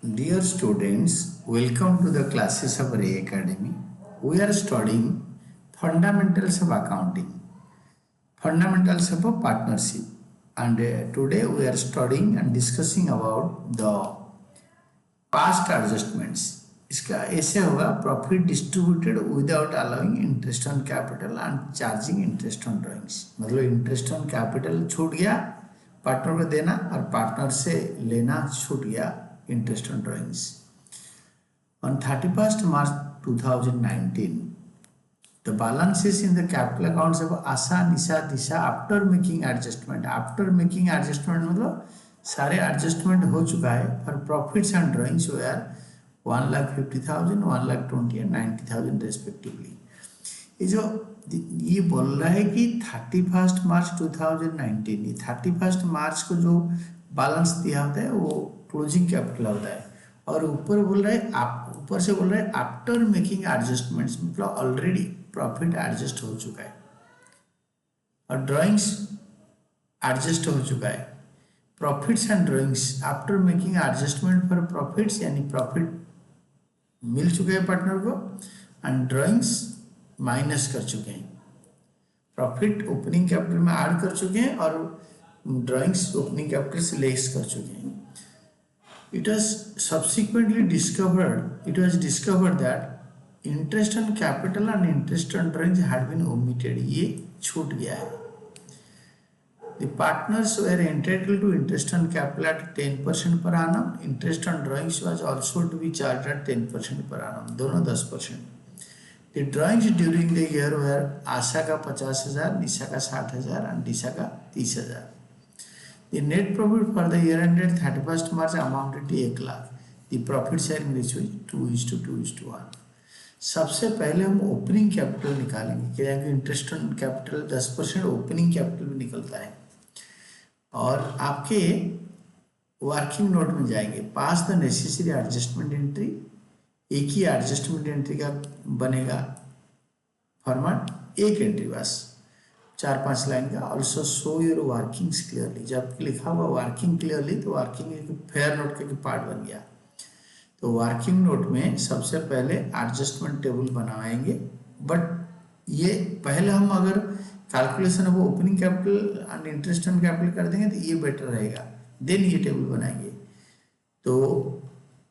Dear students, welcome to the classes of Ray Academy. We are studying fundamentals of accounting, fundamentals of a partnership, and today we are studying and discussing about the past adjustments. इसका ऐसे होगा profit distributed without allowing interest on capital and charging interest on drawings. मतलब interest on capital छूट गया partner को देना और partner से लेना छूट गया interest on drawings. On 31st March 2019, the balances in the capital accounts of ASA, NISA, DISA after making adjustment. After making adjustment मतलब सारे adjustment हो चुका है for profits and drawings were 1,50,000, 1,20,000 and 90,000 respectively. ये बोल रहा है कि 31st मार्च 2019 ये 31st मार्च को जो बैलेंस दिया होता है वो क्लोजिंग कैपिटल होता है और ऊपर बोल रहा है आप ऊपर से बोल रहा है आफ्टर मेकिंग एडजस्टमेंट्स मतलब ऑलरेडी प्रॉफिट एडजस्ट हो चुका है और ड्राइंग्स एडजस्ट हो चुका है। Profits and drawings after making adjustment for profits यानी प्रॉफिट मिल चुका है पार्टनर को एंड ड्राइंग्स माइनस कर चुके हैं। प्रॉफिट ओपनिंग कैपिटल में ऐड कर चुके हैं और ड्राइंग्स ओपनिंग कैपिटल से लेस कर चुके हैं। It was subsequently discovered that interest on capital and interest on drawings had been omitted. ये छूट गया है। The partners were entitled to interest on capital at 10% per annum. Interest on drawings was also to be charged at 10% per annum. दोनों 10%. The drawings during the year were आशा का 50,000, निशा का 60,000 and दिशा का 30,000. The net profit for the year ended 31st March amounted to 1 lakh. The profit sharing ratio is 2:1. सबसे पहले हम opening capital निकालेंगे क्योंकि interest on capital 10% opening capital में निकलता है और आपके वर्किंग नोट में जाएंगे पास द नेसेसरी एडजस्टमेंट एंट्री। एक ही एडजस्टमेंट एंट्री का बनेगा फॉर्मेट एक एंट्री बस 4-5 लाइन का। Also show your workings clearly. जब लिखा हुआ वर्किंग क्लियरली तो वर्किंग एक फेयर नोट का पार्ट बन गया। तो वर्किंग नोट में सबसे पहले एडजस्टमेंट टेबल बनवाएंगे बट ये पहले हम अगर calculation of opening capital and interest on capital कर देंगे तो ये बेटर रहेगा। देन ये टेबल बनाएंगे तो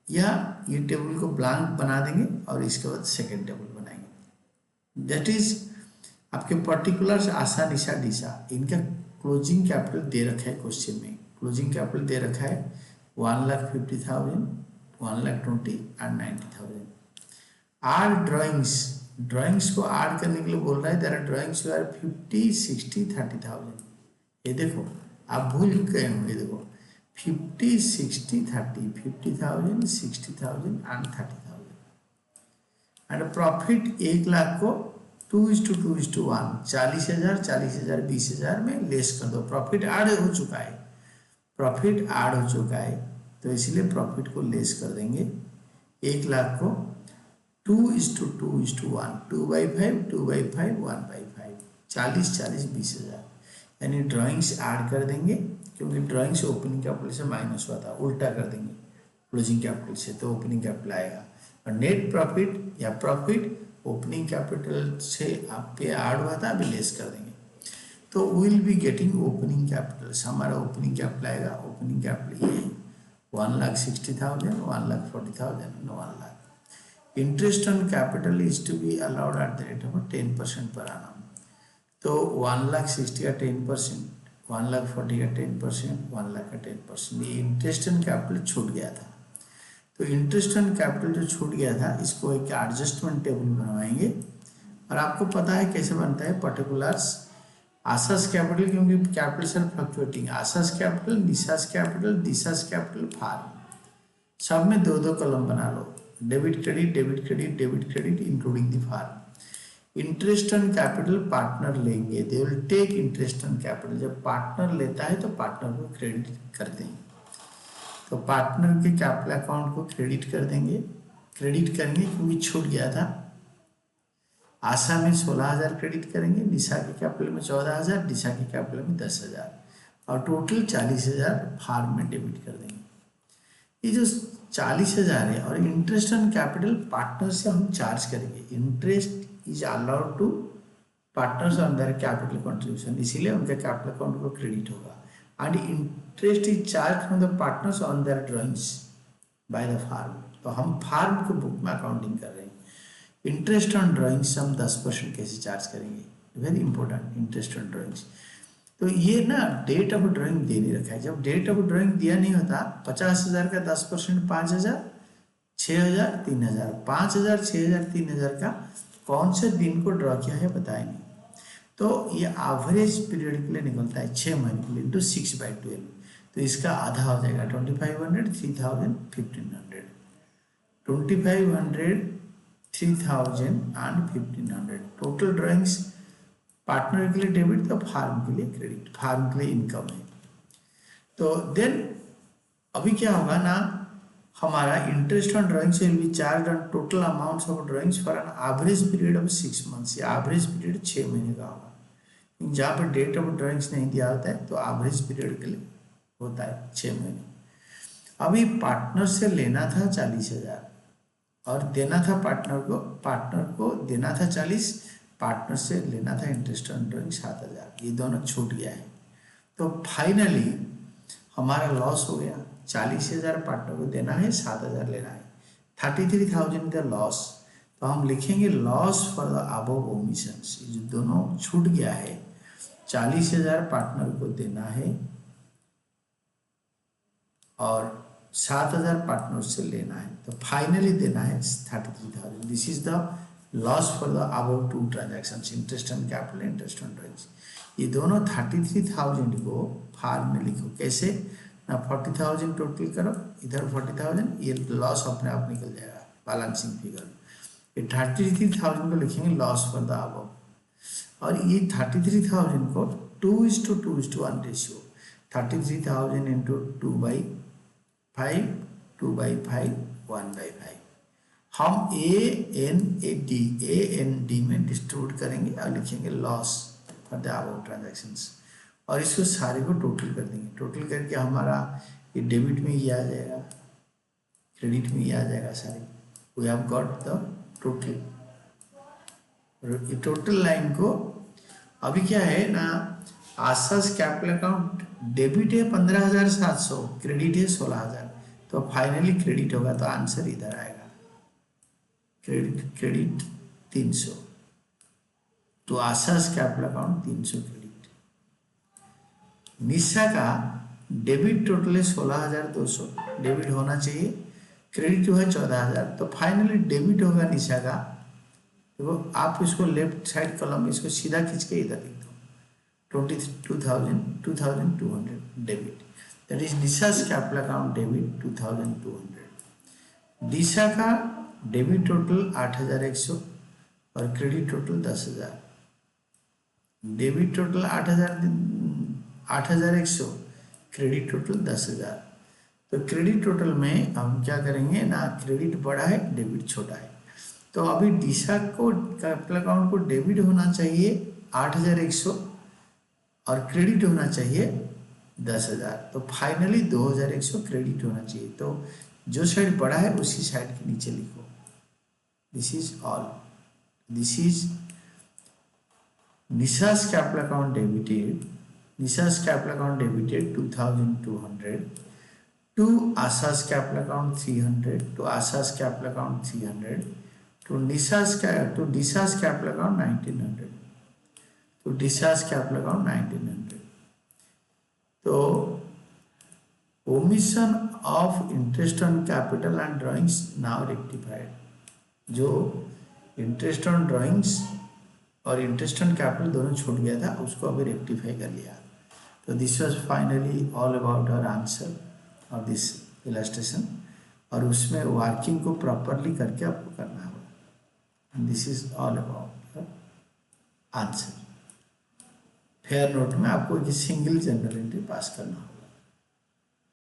या ये टेबल को ब्लैंक बना देंगे और इसके बाद सेकेंड टेबल बनाएंगे। दैट इज आपके पर्टिकुलर्स आशा निशा डिशा इनका क्लोजिंग कैपिटल दे रखा है क्वेश्चन में। क्लोजिंग कैपिटल दे रखा है 1,50,000, 1,20,000 एंड 90,000। आर ड्राइंग्स को ऐड करने के लिए बोल रहा है देयर आर ड्राइंग्स आर 50, 60, 30,000। ये देखो आप भूल गए होंगे। देखो 50, 60, 30, 50,000, 60,000 एंड 30,000 एंड प्रॉफिट 1 लाख को 2:1 40,000, 40,000, 20,000 में लेस कर दो। प्रॉफिट ऐड हो चुका है तो इसलिए प्रॉफिट को लेस कर देंगे। 1 लाख को 2:1 2/5 2/5 1/5 40, 40, 20,000 यानी ड्राइंग्स ऐड कर देंगे क्योंकि ड्राइंग्स ओपनिंग कैपिटल से माइनस हुआ था। उल्टा कर देंगे क्लोजिंग कैपिटल से तो ओपनिंग कैपिटल आएगा और नेट प्रॉफिट या प्रॉफिट ओपनिंग कैपिटल से आप पे ऐड हुआ था अभी लेस कर देंगे तो will be getting opening capital. हमारा ओपनिंग कैपिटल आएगा। ओपनिंग कैपिटल ये 1,60,000, 1,40,000 and 1 lakh। Interest on capital is to be allowed at the rate of 10% per annum। तो 1,60,000 का 10%, 1,40,000 का 10%, 1 लाख का 10%। ये इंटरेस्ट ऑन कैपिटल छूट गया था। तो इंटरेस्ट ऑन कैपिटल जो छूट गया था इसको एक एडजस्टमेंट टेबल बनवाएंगे और आपको पता है कैसे बनता है पर्टिकुलर्स आशास कैपिटल क्योंकि capitals are fluctuating. Asha's capital, Nisha's capital, Disha's capital, firm सब में 2-2 कॉलम बना लो। Debit credit debit credit debit credit including the firm. Interest on capital partner लेंगे, they will take interest on capital. जब पार्टनर लेता है तो पार्टनर को क्रेडिट कर देंगे तो पार्टनर के कैपिटल अकाउंट को क्रेडिट कर देंगे। क्रेडिट करेंगे क्योंकि छूट गया था। आशा में 16,000 क्रेडिट करेंगे, निशा के कैपिटल में 14,000, दिशा के कैपिटल में 10,000 और टोटल 40,000 फार्म में डेबिट कर देंगे। ये जो 40,000 है और इंटरेस्ट ऑन कैपिटल पार्टनर से हम चार्ज करेंगे। Interest is allowed to partners on their capital contribution, इसीलिए उनके कैपिटल अकाउंट को क्रेडिट होगा। And interest is charge from the partners on their drawings by the firm. तो हम फार्म को बुक में अकाउंटिंग कर रहे हैं। इंटरेस्ट ऑन ड्रॉइंग्स हम 10% कैसे चार्ज करेंगे, very important. Interest on drawings, तो ये ना डेट ऑफ ड्राइंग दे नहीं रखा है। जब डेट ऑफ ड्राइंग दिया नहीं होता, 50,000 का 10%, 5,000, 6,000, 3,000, 5,000, 6,000, 3,000 का कौन से दिन को ड्रॉ किया है बताया नहीं। तो ये एवरेज पीरियड के लिए निकलता है 6 महीने के लिए, इंटू 6/12। तो इसका आधा हो जाएगा 2,500, 3,000, 1,500, 2,500, 3,000 एंड 1,500। टोटल ड्राइंग्स पार्टनर के लिए डेबिट, तो फार्म के लिए क्रेडिट, फार्म के लिए इनकम है। तो देन अभी क्या होगा ना, हमारा interest on drawings will be charge on total amounts of drawings for an average period of 6 months. ये एवरेज पीरियड 6 महीने का होगा। जहाँ पर डेट ऑफ ड्राइंग्स नहीं दिया होता है तो एवरेज पीरियड के लिए होता है 6 महीने। अभी पार्टनर से लेना था 40,000 और देना था पार्टनर को देना था 40, पार्टनर से लेना था इंटरेस्ट ऑन ड्राइंग 7,000। ये दोनों छूट गया है। तो फाइनली हमारा लॉस हो गया। 40,000 पार्टनर को देना है, 7,000 लेना है, 33,000 का लॉस। तो हम लिखेंगे loss for the above omissions. ये जो दोनों छूट गया है, 40,000 पार्टनर को देना है और 7,000 पार्टनर से लेना है, तो फाइनली देना है 33,000। This is the loss for the above two transactions, interest on capital, interest on drawings. ये दोनों 33,000 को फार्म में लिखो। कैसे ना, 40,000 टोटल करो, इधर 40,000, ये लॉस अपने आप निकल जाएगा बैलेंसिंग फिगर। ये 33,000 को लिखेंगे लॉस फॉर द अबव, और ये 33,000 को 2:2:1 रेशियो, 33,000 इंटू 2/5, 2/5, 1/5। हम ए में डिस्ट्रीब्यूट करेंगे और लिखेंगे loss for the above transactions, और इसको सारे को टोटल कर देंगे। टोटल करके हमारा ये डेबिट में ही आ जाएगा, क्रेडिट में ही आ जाएगा सारे। We have got the total. ये टोटल लाइन को अभी क्या है ना, आसास कैपिटल अकाउंट डेबिट है 15,700, क्रेडिट है 16,000। तो फाइनली क्रेडिट होगा, तो आंसर इधर आएगा, क्रेडिट 300। तो आसास कैपिटल अकाउंट 300 क्रेडिट। निशा का डेबिट टोटल है 16,200, डेबिट होना चाहिए, क्रेडिट जो है 14,000। तो फाइनली डेबिट होगा निशा का। देखो आप इसको लेफ्ट साइड कॉलम में इसको सीधा खींच के इधर लिख दो, 22,200 debit. That is Nisha's capital account debit 2,200। Disha का डेबिट टोटल 8,100 और credit total 10,000। Debit total 8,100, credit total 10,000। तो क्रेडिट टोटल में हम क्या करेंगे ना, क्रेडिट बड़ा है, डेबिट छोटा है। तो अभी दिशा को कैपिटल अकाउंट को डेबिट होना चाहिए 8,100 और क्रेडिट होना चाहिए 10,000। तो फाइनली 2,100 क्रेडिट होना चाहिए। तो जो साइड बड़ा है उसी साइड के नीचे लिखो। This is all, this is Nisha's capital account debited, Nisha's capital account debited 2,200 to Asha's capital account 300, to Asha's capital account 300, to Disha's capital account 1,900, to Disha's capital account 1,900. तो omission of interest on capital and drawings now rectified. जो interest on drawings और interest on capital दोनों छूट गया था, उसको अभी rectify कर लिया। तो this was finally all about our answer of this illustration, और उसमें वर्किंग को प्रॉपरली करके आपको करना होगा। This is all about answer. Fair note में आपको एक सिंगल जनरल एंट्री पास करना होगा।